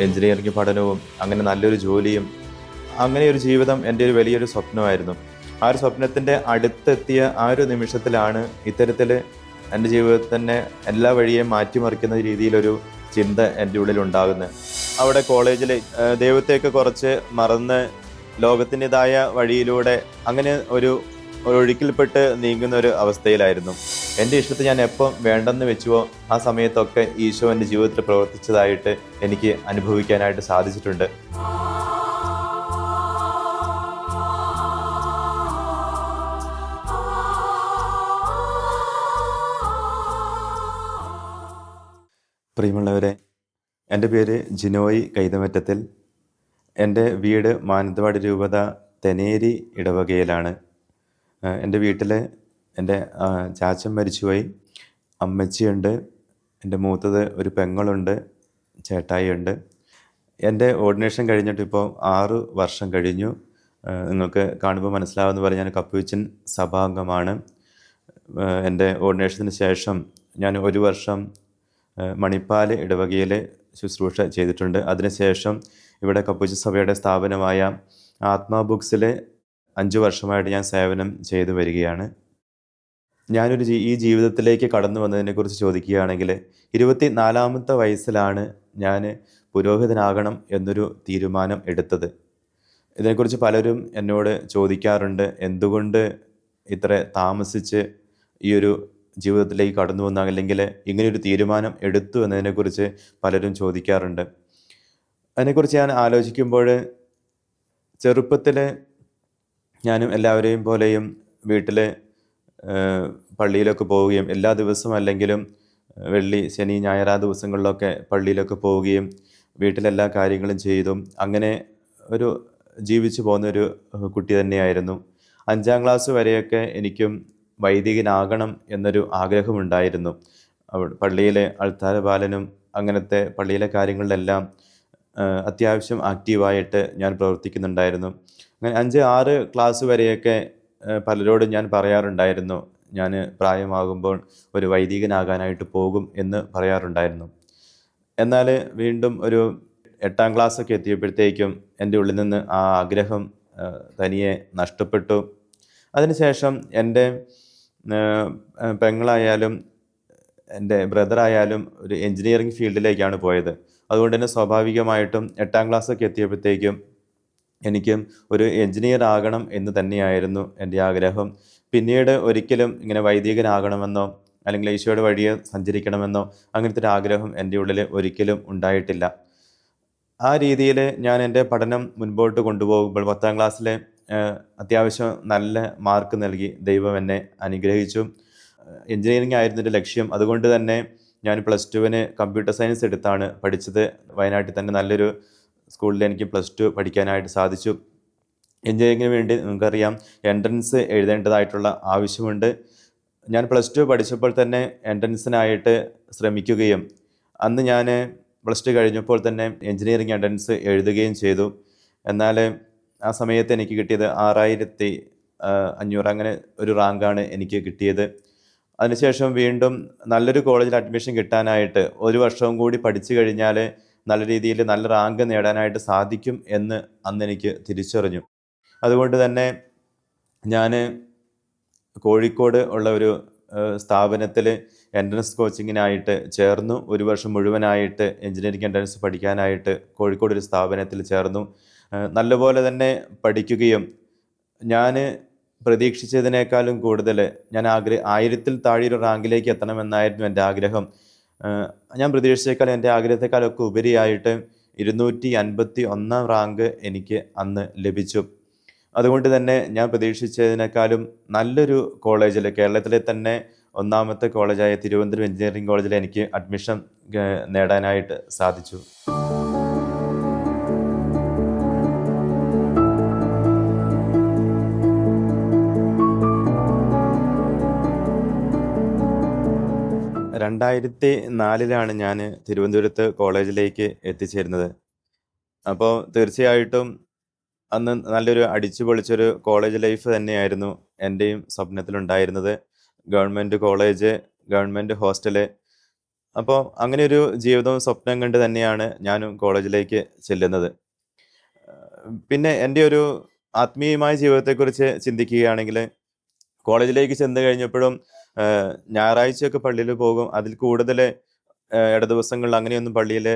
Engineering പഠനവും അങ്ങനെ നല്ലൊരു ജോലിയും അങ്ങനെ ഒരു ജീവിതം എൻ്റെ ഒരു വലിയൊരു സ്വപ്നമായിരുന്നു. ആ ഒരു സ്വപ്നത്തിൻ്റെ അടുത്തെത്തിയ ആ ഒരു നിമിഷത്തിലാണ് ഇത്തരത്തിൽ എൻ്റെ ജീവിതത്തിൽ തന്നെ എല്ലാ വഴിയെയും മാറ്റിമറിക്കുന്ന രീതിയിലൊരു ചിന്ത എൻ്റെ ഉള്ളിൽ ഉണ്ടാകുന്നത്. അവിടെ കോളേജിൽ ദൈവത്തെയൊക്കെ കുറച്ച് മറന്ന് ലോകത്തിൻ്റെതായ വഴിയിലൂടെ അങ്ങനെ ഒരു ഒഴുക്കിൽപ്പെട്ട് നീങ്ങുന്ന ഒരു അവസ്ഥയിലായിരുന്നു. എൻ്റെ ഇഷ്ടത്തെ ഞാൻ എപ്പം വേണ്ടെന്ന് വെച്ചുവോ ആ സമയത്തൊക്കെ ഈശോ എൻ്റെ ജീവിതത്തിൽ പ്രവർത്തിച്ചതായിട്ട് എനിക്ക് അനുഭവിക്കാനായിട്ട് സാധിച്ചിട്ടുണ്ട്. പ്രിയമുള്ളവരെ, എൻ്റെ പേര് ജിനോയ് കൈതമറ്റത്തിൽ. എൻ്റെ വീട് മാനന്തവാടി രൂപത തെനേരി ഇടവകയിലാണ്. എൻ്റെ വീട്ടിൽ എൻ്റെ ചാച്ചൻ മരിച്ചുപോയി, അമ്മച്ചിയുണ്ട്, എൻ്റെ മൂത്തത് ഒരു പെങ്ങളുണ്ട്, ചേട്ടായിയുണ്ട്. എൻ്റെ ഓർഡിനേഷൻ കഴിഞ്ഞിട്ട് ഇപ്പോൾ 6 വർഷം കഴിഞ്ഞു. നിങ്ങൾക്ക് കാണുമ്പോൾ മനസ്സിലാവുന്ന പോലെ ഞാൻ കപ്പുച്ചിൻ സഭാംഗമാണ്. എൻ്റെ ഓർഡിനേഷന് ശേഷം ഞാൻ 1 വർഷം മണിപ്പാല് ഇടവകയിൽ ശുശ്രൂഷ ചെയ്തിട്ടുണ്ട്. അതിനുശേഷം ഇവിടെ കപ്പുച്ചിൻ സഭയുടെ സ്ഥാപനമായ ആത്മാ ബുക്സിൽ 5 വർഷമായിട്ട് ഞാൻ സേവനം ചെയ്തു വരികയാണ്. ഞാനൊരു ഈ ജീവിതത്തിലേക്ക് കടന്നു വന്നതിനെക്കുറിച്ച് ചോദിക്കുകയാണെങ്കിൽ 24-ാമത്തെ വയസ്സിലാണ് ഞാൻ പുരോഹിതനാകണം എന്നൊരു തീരുമാനം എടുത്തത്. ഇതിനെക്കുറിച്ച് പലരും എന്നോട് ചോദിക്കാറുണ്ട്, എന്തുകൊണ്ട് ഇത്ര താമസിച്ച് ഈ ഒരു ജീവിതത്തിലേക്ക് കടന്നു വന്ന, അല്ലെങ്കിൽ ഇങ്ങനെയൊരു തീരുമാനം എടുത്തു എന്നതിനെക്കുറിച്ച് പലരും ചോദിക്കാറുണ്ട്. അതിനെക്കുറിച്ച് ഞാൻ ആലോചിക്കുമ്പോൾ ചെറുപ്പത്തിൽ ഞാനും എല്ലാവരെയും പോലെയും വീട്ടിൽ പള്ളിയിലൊക്കെ പോവുകയും എല്ലാ ദിവസവും അല്ലെങ്കിലും വെള്ളി, ശനി, ഞായർ ആ ദിവസങ്ങളിലൊക്കെ പള്ളിയിലൊക്കെ പോവുകയും വീട്ടിലെല്ലാ കാര്യങ്ങളും ചെയ്തും അങ്ങനെ ഒരു ജീവിച്ചു പോകുന്നൊരു കുട്ടി തന്നെയായിരുന്നു. 5ാം ക്ലാസ് വരെയൊക്കെ എനിക്കും വൈദികനാകണം എന്നൊരു ആഗ്രഹമുണ്ടായിരുന്നു. പള്ളിയിലെ അൾത്താര ബാലനും അങ്ങനത്തെ പള്ളിയിലെ കാര്യങ്ങളിലെല്ലാം അത്യാവശ്യം ആക്റ്റീവായിട്ട് ഞാൻ പ്രവർത്തിക്കുന്നുണ്ടായിരുന്നു. അങ്ങനെ 5-6 ക്ലാസ് വരെയൊക്കെ പലരോടും ഞാൻ പറയാറുണ്ടായിരുന്നു, ഞാൻ പ്രായമാകുമ്പോൾ ഒരു വൈദികനാകാനായിട്ട് പോകും എന്ന് പറയാറുണ്ടായിരുന്നു. എന്നാൽ വീണ്ടും ഒരു 8ാം ക്ലാസ്സൊക്കെ എത്തിയപ്പോഴത്തേക്കും എൻ്റെ ഉള്ളിൽ നിന്ന് ആ ആഗ്രഹം തനിയെ നഷ്ടപ്പെട്ടു. അതിനുശേഷം എൻ്റെ പെങ്ങളായാലും എൻ്റെ ബ്രദറായാലും ഒരു എൻജിനീയറിംഗ് ഫീൽഡിലേക്കാണ് പോയത്. അതുകൊണ്ട് തന്നെ സ്വാഭാവികമായിട്ടും 8ാം ക്ലാസ്സൊക്കെ എത്തിയപ്പോഴത്തേക്കും എനിക്കും ഒരു എൻജിനീയർ ആകണം എന്ന് തന്നെയായിരുന്നു എൻ്റെ ആഗ്രഹം. പിന്നീട് ഒരിക്കലും ഇങ്ങനെ വൈദികനാകണമെന്നോ അല്ലെങ്കിൽ ഈശോയുടെ വഴിയെ സഞ്ചരിക്കണമെന്നോ അങ്ങനത്തെ ഒരു ആഗ്രഹം എൻ്റെ ഉള്ളിൽ ഒരിക്കലും ഉണ്ടായിട്ടില്ല. ആ രീതിയിൽ ഞാൻ എൻ്റെ പഠനം മുൻപോട്ട് കൊണ്ടുപോകുമ്പോൾ 10ാം ക്ലാസ്സിലെ അത്യാവശ്യം നല്ല മാർക്ക് നൽകി ദൈവം എന്നെ അനുഗ്രഹിച്ചു. എൻജിനീയറിംഗ് ആയിരുന്നു എൻ്റെ ലക്ഷ്യം. അതുകൊണ്ട് തന്നെ ഞാൻ +2-ന് കമ്പ്യൂട്ടർ സയൻസ് എടുത്താണ് പഠിച്ചത്. വയനാട്ടിൽ തന്നെ നല്ലൊരു സ്കൂളിൽ എനിക്ക് +2 പഠിക്കാനായിട്ട് സാധിച്ചു. എൻജിനീയറിംഗിന് വേണ്ടി നമുക്കറിയാം എൻട്രൻസ് എഴുതേണ്ടതായിട്ടുള്ള ആവശ്യമുണ്ട്. ഞാൻ +2 പഠിച്ചപ്പോൾ തന്നെ എൻട്രൻസിനായിട്ട് ശ്രമിക്കുകയും അന്ന് ഞാൻ +2 കഴിഞ്ഞപ്പോൾ തന്നെ എൻജിനീയറിംഗ് എൻട്രൻസ് എഴുതുകയും ചെയ്തു. എന്നാൽ ആ സമയത്ത് എനിക്ക് കിട്ടിയത് 6500 അങ്ങനെ ഒരു റാങ്കാണ് എനിക്ക് കിട്ടിയത്. അതിനുശേഷം വീണ്ടും നല്ലൊരു കോളേജിൽ അഡ്മിഷൻ കിട്ടാനായിട്ട് 1 വർഷവും കൂടി പഠിച്ചു കഴിഞ്ഞാൽ നല്ല രീതിയിൽ നല്ല റാങ്ക് നേടാനായിട്ട് സാധിക്കും എന്ന് അന്നെനിക്ക് തിരിച്ചറിഞ്ഞു. അതുകൊണ്ട് തന്നെ ഞാൻ കോഴിക്കോട് ഉള്ള ഒരു സ്ഥാപനത്തിൽ എൻട്രൻസ് കോച്ചിങ്ങിനായിട്ട് ചേർന്നു. 1 വർഷം മുഴുവനായിട്ട് എൻജിനീയറിംഗ് എൻട്രൻസ് പഠിക്കാനായിട്ട് കോഴിക്കോട് ഒരു സ്ഥാപനത്തിൽ ചേർന്നു. നല്ലപോലെ തന്നെ പഠിക്കുകയും ഞാൻ പ്രതീക്ഷിച്ചതിനേക്കാളും കൂടുതൽ ഞാൻ 1000-ൽ താഴെ ഒരു റാങ്കിലേക്ക് എത്തണമെന്നായിരുന്നു എൻ്റെ ആഗ്രഹം. ഞാൻ പ്രതീക്ഷിച്ചേക്കാൾ എൻ്റെ ആഗ്രഹത്തെക്കാളൊക്കെ ഉപരിയായിട്ട് 251-ാം റാങ്ക് എനിക്ക് അന്ന് ലഭിച്ചു. അതുകൊണ്ട് തന്നെ ഞാൻ പ്രതീക്ഷിച്ചതിനേക്കാളും നല്ലൊരു കോളേജിൽ, കേരളത്തിലെ തന്നെ 1ാമത്തെ കോളേജായ തിരുവനന്തപുരം എഞ്ചിനീയറിംഗ് കോളേജിൽ എനിക്ക് അഡ്മിഷൻ നേടാനായിട്ട് സാധിച്ചു. ലാണ് ഞാൻ തിരുവനന്തപുരത്ത് കോളേജിലേക്ക് എത്തിച്ചേരുന്നത്. അപ്പോൾ തീർച്ചയായിട്ടും അന്ന് നല്ലൊരു അടിച്ചു പൊളിച്ചൊരു കോളേജ് ലൈഫ് തന്നെയായിരുന്നു എൻ്റെയും സ്വപ്നത്തിലുണ്ടായിരുന്നത്. ഗവൺമെൻറ് കോളേജ്, ഗവൺമെൻറ് ഹോസ്റ്റല്, അപ്പോൾ അങ്ങനെ ഒരു ജീവിതവും സ്വപ്നം കണ്ട് തന്നെയാണ് ഞാനും കോളേജിലേക്ക് ചെല്ലുന്നത്. പിന്നെ എൻ്റെ ഒരു ആത്മീയമായ ജീവിതത്തെക്കുറിച്ച് ചിന്തിക്കുകയാണെങ്കിൽ കോളേജിലേക്ക് ചെന്ന് കഴിഞ്ഞപ്പോഴും ഞായറാഴ്ചയൊക്കെ പള്ളിയിൽ പോകും. അതിൽ കൂടുതൽ ഇട ദിവസങ്ങളിൽ അങ്ങനെയൊന്നും പള്ളിയിൽ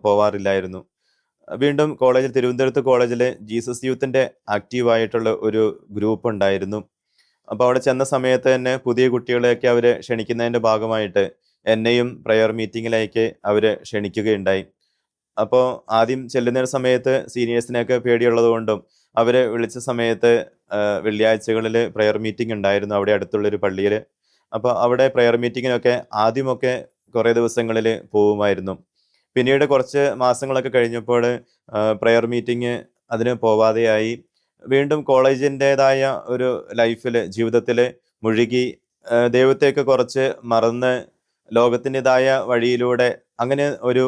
പോവാറില്ലായിരുന്നു. വീണ്ടും തിരുവനന്തപുരത്ത് കോളേജിൽ ജീസസ് യൂത്തിൻ്റെ ആക്റ്റീവായിട്ടുള്ള ഒരു ഗ്രൂപ്പ് ഉണ്ടായിരുന്നു. അപ്പോൾ അവിടെ ചെന്ന സമയത്ത് തന്നെ പുതിയ കുട്ടികളെയൊക്കെ അവർ ക്ഷണിക്കുന്നതിൻ്റെ ഭാഗമായിട്ട് എന്നെയും പ്രയർ മീറ്റിങ്ങിലേക്ക് അവർ ക്ഷണിക്കുകയുണ്ടായി. അപ്പോൾ ആദ്യം ചെല്ലുന്ന സമയത്ത് സീനിയേഴ്സിനെയൊക്കെ പേടിയുള്ളത് കൊണ്ടും അവരെ വിളിച്ച സമയത്ത് വെള്ളിയാഴ്ചകളിൽ പ്രയർ മീറ്റിംഗ് ഉണ്ടായിരുന്നു അവിടെ അടുത്തുള്ളൊരു പള്ളിയിൽ. അപ്പോൾ അവിടെ പ്രയർ മീറ്റിങ്ങിനൊക്കെ ആദ്യമൊക്കെ കുറേ ദിവസങ്ങളിൽ പോവുമായിരുന്നു. പിന്നീട് കുറച്ച് മാസങ്ങളൊക്കെ കഴിഞ്ഞപ്പോൾ പ്രയർ മീറ്റിംഗ് അതിന് പോവാതെയായി. വീണ്ടും കോളേജിൻ്റേതായ ഒരു ജീവിതത്തിൽ മുഴുകി ദൈവത്തെയൊക്കെ കുറച്ച് മറന്ന് ലോകത്തിൻ്റെതായ വഴിയിലൂടെ അങ്ങനെ ഒരു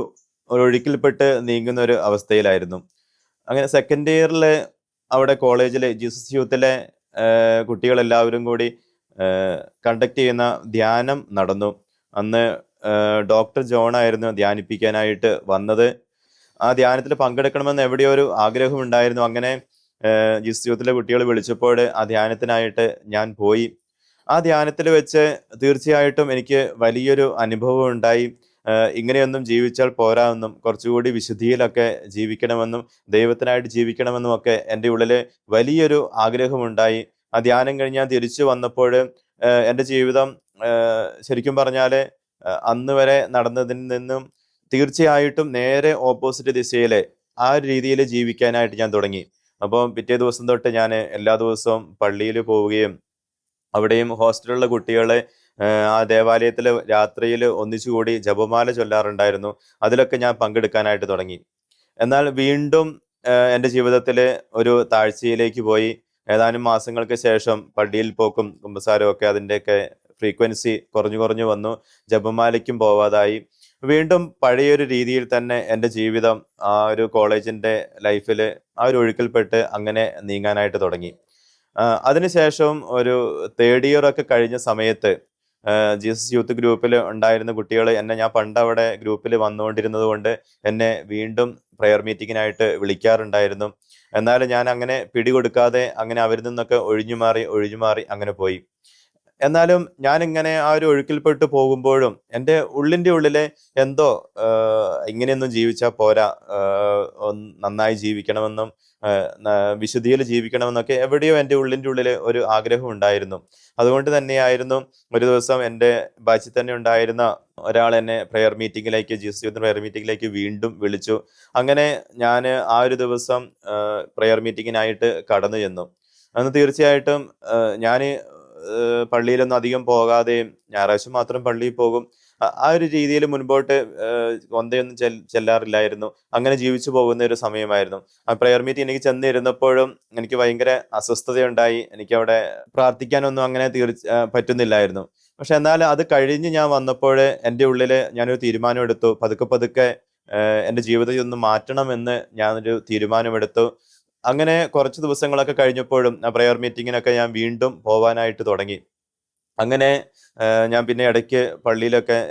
ഒഴുക്കിൽപ്പെട്ട് നീങ്ങുന്ന ഒരു അവസ്ഥയിലായിരുന്നു. അങ്ങനെ സെക്കൻഡ് ഇയറിൽ അവിടെ കോളേജിൽ ജീസസ് യൂത്തിലെ കുട്ടികളെല്ലാവരും കൂടി കണ്ടക്ട് ചെയ്യുന്ന ധ്യാനം നടന്നു. അന്ന് ഡോക്ടർ ജോൺ ആയിരുന്നു ധ്യാനിപ്പിക്കാനായിട്ട് വന്നത്. ആ ധ്യാനത്തിൽ പങ്കെടുക്കണമെന്ന് എവിടെയോ ഒരു ആഗ്രഹമുണ്ടായിരുന്നു. അങ്ങനെ ജീസസ് യൂത്തിലെ കുട്ടികൾ വിളിച്ചപ്പോൾ ആ ധ്യാനത്തിനായിട്ട് ഞാൻ പോയി. ആ ധ്യാനത്തിൽ വെച്ച് തീർച്ചയായിട്ടും എനിക്ക് വലിയൊരു അനുഭവം ഉണ്ടായി. ഇങ്ങനെയൊന്നും ജീവിച്ചാൽ പോരാ എന്നും കുറച്ചുകൂടി വിശുദ്ധിയിലൊക്കെ ജീവിക്കണമെന്നും ദൈവത്തിനായിട്ട് ജീവിക്കണമെന്നും ഒക്കെ എൻ്റെ ഉള്ളിൽ വലിയൊരു ആഗ്രഹമുണ്ടായി. ആ ധ്യാനം കഴിഞ്ഞ് ഞാൻ തിരിച്ചു വന്നപ്പോൾ എൻ്റെ ജീവിതം ശരിക്കും പറഞ്ഞാൽ അന്ന് വരെ നടന്നതിൽ നിന്നും തീർച്ചയായിട്ടും നേരെ ഓപ്പോസിറ്റ് ദിശയിൽ ആ ഒരു രീതിയിൽ ജീവിക്കാനായിട്ട് ഞാൻ തുടങ്ങി. അപ്പോൾ പിറ്റേ ദിവസം തൊട്ട് ഞാൻ എല്ലാ ദിവസവും പള്ളിയിൽ പോവുകയും അവിടെയും ഹോസ്റ്റലിലുള്ള കുട്ടികളെ ആ ദേവാലയത്തിൽ രാത്രിയിൽ ഒന്നിച്ചുകൂടി ജപമാല ചൊല്ലാറുണ്ടായിരുന്നു. അതിലൊക്കെ ഞാൻ പങ്കെടുക്കാനായിട്ട് തുടങ്ങി. എന്നാൽ വീണ്ടും എൻ്റെ ജീവിതത്തിൽ ഒരു താഴ്ചയിലേക്ക് പോയി. ഏതാനും മാസങ്ങൾക്ക് ശേഷം പള്ളിയിൽ പോക്കും കുമ്പസാരവും ഒക്കെ അതിൻ്റെയൊക്കെ ഫ്രീക്വൻസി കുറഞ്ഞു വന്നു. ജപമാലയ്ക്കും പോവാതായി. വീണ്ടും പഴയൊരു രീതിയിൽ തന്നെ എൻ്റെ ജീവിതം ആ ഒരു കോളേജിൻ്റെ ലൈഫിൽ ആ ഒരു ഒഴുക്കിൽപ്പെട്ട് അങ്ങനെ നീങ്ങാനായിട്ട് തുടങ്ങി. അതിനുശേഷം ഒരു തേർഡ് ഇയർ ഒക്കെ കഴിഞ്ഞ സമയത്ത് ജീസസ് യൂത്ത് ഗ്രൂപ്പിൽ ഉണ്ടായിരുന്ന കുട്ടികൾ ഞാൻ പണ്ട് അവിടെ ഗ്രൂപ്പിൽ വന്നുകൊണ്ടിരുന്നത് കൊണ്ട് എന്നെ വീണ്ടും പ്രയർ മീറ്റിങ്ങിനായിട്ട് വിളിക്കാറുണ്ടായിരുന്നു. എന്നാലും ഞാൻ അങ്ങനെ പിടികൊടുക്കാതെ അങ്ങനെ അവരിൽ നിന്നൊക്കെ ഒഴിഞ്ഞു മാറി അങ്ങനെ പോയി. എന്നാലും ഞാനിങ്ങനെ ആ ഒരു ഒഴുക്കിൽപ്പെട്ട് പോകുമ്പോഴും എൻ്റെ ഉള്ളിൻ്റെ ഉള്ളിലെ എന്തോ ഇങ്ങനെയൊന്നും ജീവിച്ചാൽ പോരാ, നന്നായി ജീവിക്കണമെന്നും വിശുദ്ധിയിൽ ജീവിക്കണമെന്നൊക്കെ എവിടെയോ എൻ്റെ ഉള്ളിൻ്റെ ഉള്ളിൽ ഒരു ആഗ്രഹം ഉണ്ടായിരുന്നു. അതുകൊണ്ട് തന്നെയായിരുന്നു ഒരു ദിവസം എൻ്റെ ബാച്ചിൽ തന്നെ ഉണ്ടായിരുന്ന ഒരാൾ എന്നെ ജീസസ് യൂത്ത് പ്രയർ മീറ്റിങ്ങിലേക്ക് വീണ്ടും വിളിച്ചു. അങ്ങനെ ഞാൻ ആ ഒരു ദിവസം പ്രയർ മീറ്റിങ്ങിനായിട്ട് കടന്നു ചെന്നു. അന്ന് തീർച്ചയായിട്ടും ഞാൻ പള്ളിയിലൊന്നും അധികം പോകാതെയും ഞായറാഴ്ച മാത്രം പള്ളിയിൽ പോകും. ആ ഒരു രീതിയിൽ മുൻപോട്ട് ഒന്നും ചെല്ലാറില്ലായിരുന്നു. അങ്ങനെ ജീവിച്ചു പോകുന്ന ഒരു സമയമായിരുന്നു. ആ പ്രയർ മീറ്റിംഗ് എനിക്ക് ചെന്നിരുന്നപ്പോഴും എനിക്ക് ഭയങ്കര അസ്വസ്ഥതയുണ്ടായി. എനിക്കവിടെ പ്രാർത്ഥിക്കാനൊന്നും അങ്ങനെ പറ്റുന്നില്ലായിരുന്നു. പക്ഷെ എന്നാൽ അത് കഴിഞ്ഞ് ഞാൻ വന്നപ്പോൾ എൻ്റെ ഉള്ളിൽ ഞാനൊരു തീരുമാനമെടുത്തു. പതുക്കെ എൻ്റെ ജീവിതത്തിൽ ഒന്ന് മാറ്റണമെന്ന് ഞാനൊരു തീരുമാനമെടുത്തു. അങ്ങനെ കുറച്ച് ദിവസങ്ങളൊക്കെ കഴിഞ്ഞപ്പോഴും ആ പ്രയർ മീറ്റിങ്ങിനൊക്കെ ഞാൻ വീണ്ടും പോവാനായിട്ട് തുടങ്ങി. അങ്ങനെ ഞാൻ പിന്നെ ഇടയ്ക്ക്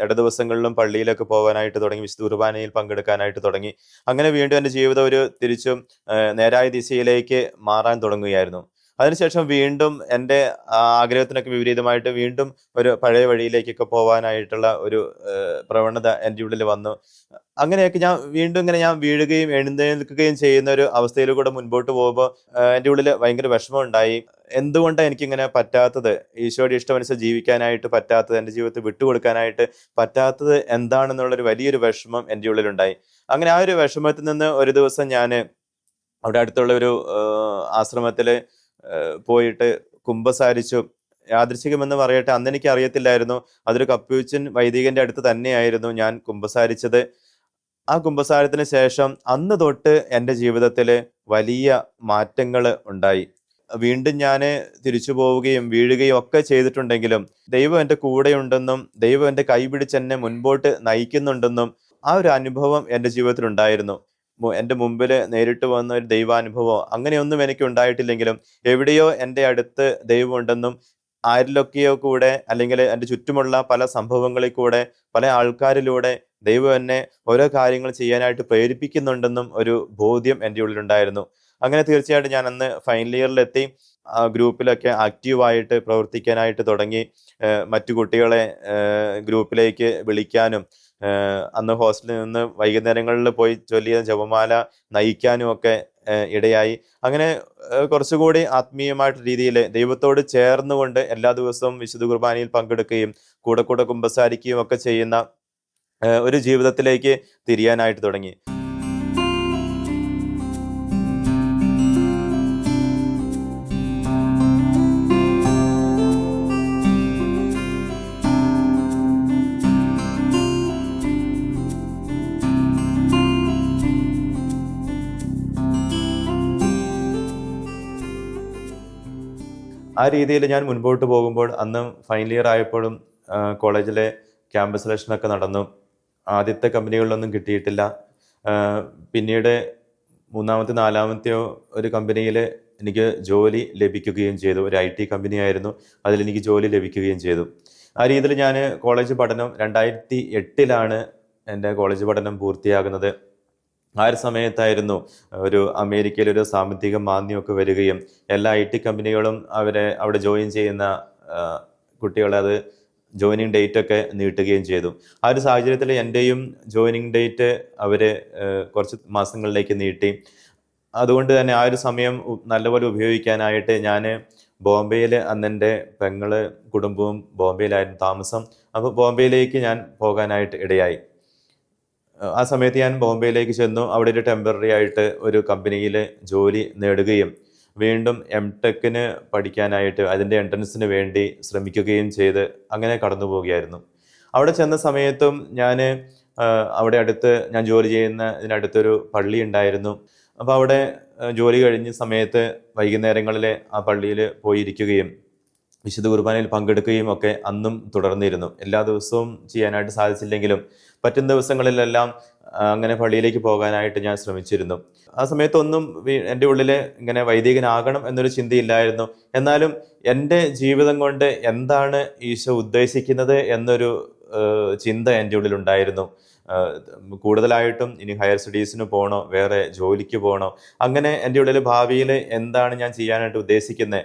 ഇട ദിവസങ്ങളിലും പള്ളിയിലൊക്കെ പോകാനായിട്ട് തുടങ്ങി. വിശുദ്ധ കുർബാനയിൽ പങ്കെടുക്കാനായിട്ട് തുടങ്ങി. അങ്ങനെ വീണ്ടും എൻ്റെ ജീവിതം ഒരു തിരിച്ചും നേരായ ദിശയിലേക്ക് മാറാൻ തുടങ്ങുകയായിരുന്നു. അതിനുശേഷം വീണ്ടും എൻ്റെ ആഗ്രഹത്തിനൊക്കെ വിപരീതമായിട്ട് വീണ്ടും ഒരു പഴയ വഴിയിലേക്കൊക്കെ പോകാനായിട്ടുള്ള ഒരു പ്രവണത എൻ്റെ ഉള്ളിൽ വന്നു. അങ്ങനെയൊക്കെ ഞാൻ വീഴുകയും എഴുന്നേൽക്കുകയും ചെയ്യുന്ന ഒരു അവസ്ഥയിലൂടെ മുൻപോട്ട് പോകുമ്പോൾ എൻ്റെ ഉള്ളിൽ ഭയങ്കര വിഷമം ഉണ്ടായി. എന്തുകൊണ്ടാണ് എനിക്കിങ്ങനെ പറ്റാത്തത്, ഈശോയുടെ ഇഷ്ടമനുസരിച്ച് ജീവിക്കാനായിട്ട് പറ്റാത്തത്, എൻ്റെ ജീവിതത്തിൽ വിട്ടുകൊടുക്കാനായിട്ട് പറ്റാത്തത് എന്താണെന്നുള്ളൊരു വലിയൊരു വിഷമം എൻ്റെ ഉള്ളിലുണ്ടായി. അങ്ങനെ ആ ഒരു വിഷമത്തിൽ നിന്ന് ഒരു ദിവസം ഞാൻ അവിടെ അടുത്തുള്ള ഒരു ആശ്രമത്തിൽ പോയിട്ട് കുമ്പസാരിച്ചു. യാദൃശ്ചികമെന്ന് പറയട്ടെ, അന്ന് എനിക്ക് അറിയത്തില്ലായിരുന്നു അതൊരു കപ്പ്യൂച്ചൻ വൈദികന്റെ അടുത്ത് തന്നെയായിരുന്നു ഞാൻ കുമ്പസാരിച്ചത്. ആ കുമ്പസാരത്തിന് ശേഷം അന്ന് തൊട്ട് എൻ്റെ ജീവിതത്തിൽ വലിയ മാറ്റങ്ങൾ ഉണ്ടായി. വീണ്ടും ഞാൻ തിരിച്ചു പോവുകയും വീഴുകയും ഒക്കെ ചെയ്തിട്ടുണ്ടെങ്കിലും ദൈവം എൻ്റെ കൂടെയുണ്ടെന്നും ദൈവം എൻ്റെ കൈപിടിച്ച് എന്നെ മുൻപോട്ട് നയിക്കുന്നുണ്ടെന്നും ആ ഒരു അനുഭവം എൻ്റെ ജീവിതത്തിൽ ഉണ്ടായിരുന്നു. എൻ്റെ മുമ്പിൽ നേരിട്ട് വന്ന ഒരു ദൈവാനുഭവം അങ്ങനെയൊന്നും എനിക്ക് ഉണ്ടായിട്ടില്ലെങ്കിലും എവിടെയോ എൻ്റെ അടുത്ത് ദൈവമുണ്ടെന്നും ആരിലൊക്കെയോ കൂടെ അല്ലെങ്കിൽ എൻ്റെ ചുറ്റുമുള്ള പല സംഭവങ്ങളിൽ കൂടെ പല ആൾക്കാരിലൂടെ ദൈവം എന്നെ ഓരോ കാര്യങ്ങൾ ചെയ്യാനായിട്ട് പ്രേരിപ്പിക്കുന്നുണ്ടെന്നും ഒരു ബോധ്യം എൻ്റെ ഉള്ളിലുണ്ടായിരുന്നു. അങ്ങനെ തീർച്ചയായിട്ടും ഞാൻ അന്ന് ഫൈനൽ ഇയറിലെത്തി. ആ ഗ്രൂപ്പിലൊക്കെ ആക്റ്റീവായിട്ട് പ്രവർത്തിക്കാനായിട്ട് തുടങ്ങി. മറ്റു കുട്ടികളെ ഗ്രൂപ്പിലേക്ക് വിളിക്കാനും അന്ന് ഹോസ്റ്റലിൽ നിന്ന് വൈകുന്നേരങ്ങളിൽ പോയി ചൊല്ലിയ ജപമാല നയിക്കാനും ഒക്കെ ഇടയായി. അങ്ങനെ കുറച്ചുകൂടി ആത്മീയമായിട്ട് രീതിയിൽ ദൈവത്തോട് ചേർന്നുകൊണ്ട് എല്ലാ ദിവസവും വിശുദ്ധ കുർബാനയിൽ പങ്കെടുക്കുകയും കൂടെ കൂടെ കുമ്പസാരിക്കുകയും ഒക്കെ ചെയ്യുന്ന ഒരു ജീവിതത്തിലേക്ക് തിരിയാനായിട്ട് തുടങ്ങി. ആ രീതിയിൽ ഞാൻ മുൻപോട്ട് പോകുമ്പോൾ അന്ന് ഫൈനൽ ഇയർ ആയപ്പോഴും കോളേജിലെ ക്യാമ്പസ് സെലക്ഷനൊക്കെ നടന്നു. ആദ്യത്തെ കമ്പനികളിലൊന്നും കിട്ടിയിട്ടില്ല. പിന്നീട് മൂന്നാമത്തെ നാലാമത്തെയോ ഒരു കമ്പനിയിൽ എനിക്ക് ജോലി ലഭിക്കുകയും ചെയ്തു. ഒരു IT കമ്പനി ആയിരുന്നു. അതിലെനിക്ക് ജോലി ലഭിക്കുകയും ചെയ്തു. ആ രീതിയിൽ ഞാൻ കോളേജ് പഠനം 2008 എൻ്റെ കോളേജ് പഠനം പൂർത്തിയാകുന്നത്. ആ ഒരു സമയത്തായിരുന്നു ഒരു അമേരിക്കയിൽ ഒരു സാമ്പത്തിക മാന്ദ്യമൊക്കെ വരികയും എല്ലാ IT കമ്പനികളും അവിടെ ജോയിൻ ചെയ്യുന്ന കുട്ടികളെ അത് ജോയിനിങ് ഡേറ്റ് ഒക്കെ നീട്ടുകയും ചെയ്തു. ആ ഒരു സാഹചര്യത്തിൽ എൻ്റെയും ജോയിനിങ് ഡേറ്റ് അവർ കുറച്ച് മാസങ്ങളിലേക്ക് നീട്ടി. അതുകൊണ്ട് തന്നെ ആ ഒരു സമയം നല്ലപോലെ ഉപയോഗിക്കാനായിട്ട് ഞാൻ ബോംബെയിൽ അന്നെൻ്റെ പെങ്ങള് കുടുംബവും ബോംബെയിലായിരുന്നു താമസം. അപ്പോൾ ബോംബെയിലേക്ക് ഞാൻ പോകാനായിട്ട് ഇടയായി. ആ സമയത്ത് ഞാൻ ബോംബെയിലേക്ക് ചെന്നു. അവിടെ ഒരു ടെമ്പററി ആയിട്ട് ഒരു കമ്പനിയിൽ ജോലി നേടുകയും വീണ്ടും M.Tech പഠിക്കാനായിട്ട് അതിൻ്റെ എൻട്രൻസിന് വേണ്ടി ശ്രമിക്കുകയും ചെയ്ത് അങ്ങനെ കടന്നു പോവുകയായിരുന്നു. അവിടെ ചെന്ന സമയത്തും ഞാൻ അവിടെ അടുത്ത് ഞാൻ ജോലി ചെയ്യുന്ന ഇതിനടുത്തൊരു പള്ളി ഉണ്ടായിരുന്നു. അപ്പോൾ അവിടെ ജോലി കഴിഞ്ഞ സമയത്ത് വൈകുന്നേരങ്ങളിൽ ആ പള്ളിയിൽ പോയിരിക്കുകയും വിശുദ്ധ കുർബാനയിൽ പങ്കെടുക്കുകയും ഒക്കെ അന്നും തുടർന്നിരുന്നു. എല്ലാ ദിവസവും ചെയ്യാനായിട്ട് സാധിച്ചില്ലെങ്കിലും പറ്റുന്ന ദിവസങ്ങളിലെല്ലാം അങ്ങനെ പള്ളിയിലേക്ക് പോകാനായിട്ട് ഞാൻ ശ്രമിച്ചിരുന്നു. ആ സമയത്തൊന്നും എൻ്റെ ഉള്ളിൽ ഇങ്ങനെ വൈദികനാകണം എന്നൊരു ചിന്തയില്ലായിരുന്നു. എന്നാലും എൻ്റെ ജീവിതം കൊണ്ട് എന്താണ് ഈശോ ഉദ്ദേശിക്കുന്നത് എന്നൊരു ചിന്ത എൻ്റെ ഉള്ളിലുണ്ടായിരുന്നു. കൂടുതലായിട്ടും ഇനി ഹയർ സ്റ്റഡീസിന് പോകണോ, വേറെ ജോലിക്ക് പോകണോ, അങ്ങനെ എൻ്റെ ഉള്ളിൽ ഭാവിയിൽ എന്താണ് ഞാൻ ചെയ്യാനായിട്ട് ഉദ്ദേശിക്കുന്നത്,